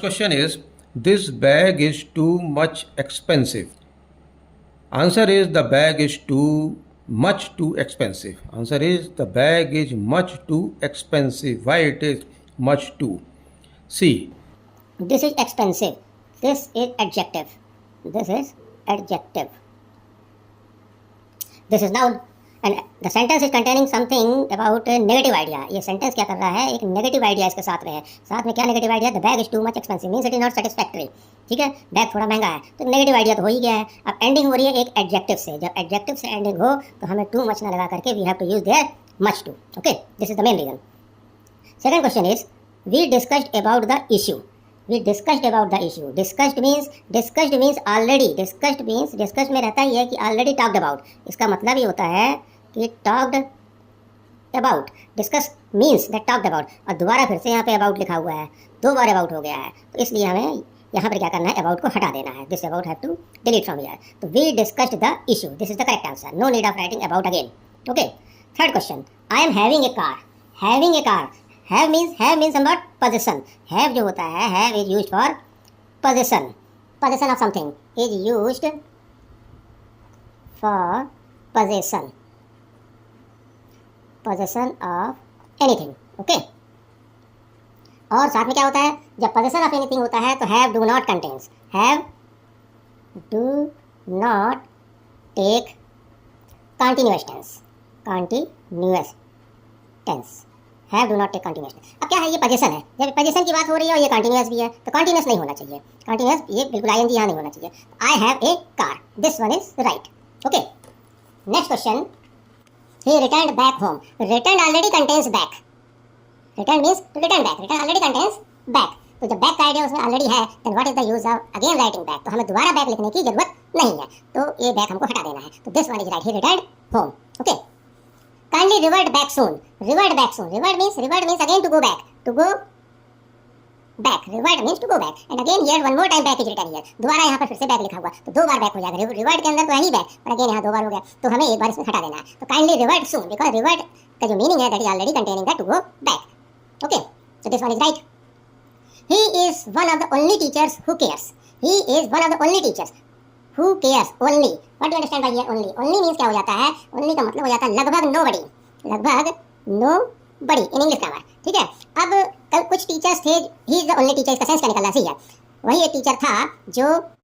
question is, this bag is too much expensive. Answer is the bag is too expensive. Answer is the bag is much too expensive. Why it is much too? C. This is expensive. This is adjective. This is adjective. This is noun. And the sentence is containing something about a negative idea. ये sentence क्या कर रहा है, एक negative idea इसके साथ में है. साथ में क्या negative idea? The bag is too much expensive means it is not satisfactory. ठीक है, बैग थोड़ा महंगा है, तो नेगेटिव आइडिया तो हो ही गया है. अब एंडिंग हो रही है एक एडजेक्टिव से. जब एडजेक्टिव से एंडिंग हो तो हमें टू मच ना लगा करके we have to use their much too. Okay, this is the main reason. Second question is, we discussed about the issue. We discussed about the issue. Discussed means already. Discussed में रहता ही है कि already talked about. इसका मतलब ये होता है कि talked about. Discuss means that talked about. और दोबारा फिर से यहाँ पे about लिखा हुआ है, दो बार about हो गया है, तो इसलिए हमें यहाँ पर क्या करना है, about को हटा देना है. This about have to delete from here. तो we discussed the issue. This is the correct answer. No need of writing about again. Okay. Third question. I am having a car. Having a car. Have means somewhat possession. Have जो होता है, have is used for possession. Possession of something is used for possession. Possession of anything. Okay. और साथ में क्या होता है, जब possession of anything होता है तो have do not contains. Have do not take continuous tense. Continuous tense. Have do not take continuous. अब क्या है, ये पोजीशन है. जब पोजीशन की बात हो रही है और ये कंटिन्यूस भी है, तो कंटिन्यूस नहीं होना चाहिए. कंटिन्यूस ये बिल्कुल आईएनजी यहाँ नहीं होना चाहिए. I have a car. This one is right. Okay. Next question. He returned back home. Return already contains back. Return means to return back. Return already contains back. तो जब बैक का idea उसमें already है, then what is the use of again writing back. तो हमें दोबारा back लिखने की जरूरत नहीं है, तो ये बैक हमको हटा देना है. तो this one is right. He returned home. Okay. Kindly revert back soon. Revert back soon. Revert means again to go back. To go back. Revert means to go back. And again here one more time back is written here. दोबारा यहाँ पर फिर से back लिखा हुआ, तो दो बार back हो जाएगा. revert के अंदर तो है ही back, पर again यहाँ दो बार हो गया, तो हमें एक बार इसमें हटा देना है. तो kindly revert soon, because revert का जो meaning है that is already containing the to go back. Okay, so this one is right. He is one of the only teachers who cares. He is one of the only teachers who cares only. What do you understand by here only? Only means क्या हो जाता है, only का मतलब हो जाता है लगभग nobody. लगभग nobody in English grammar. ठीक है. अब कल कुछ टीचर्स थे, he is the only teacher, इसका सेंस क्या निकल रहा है, सही है. वही एक टीचर था जो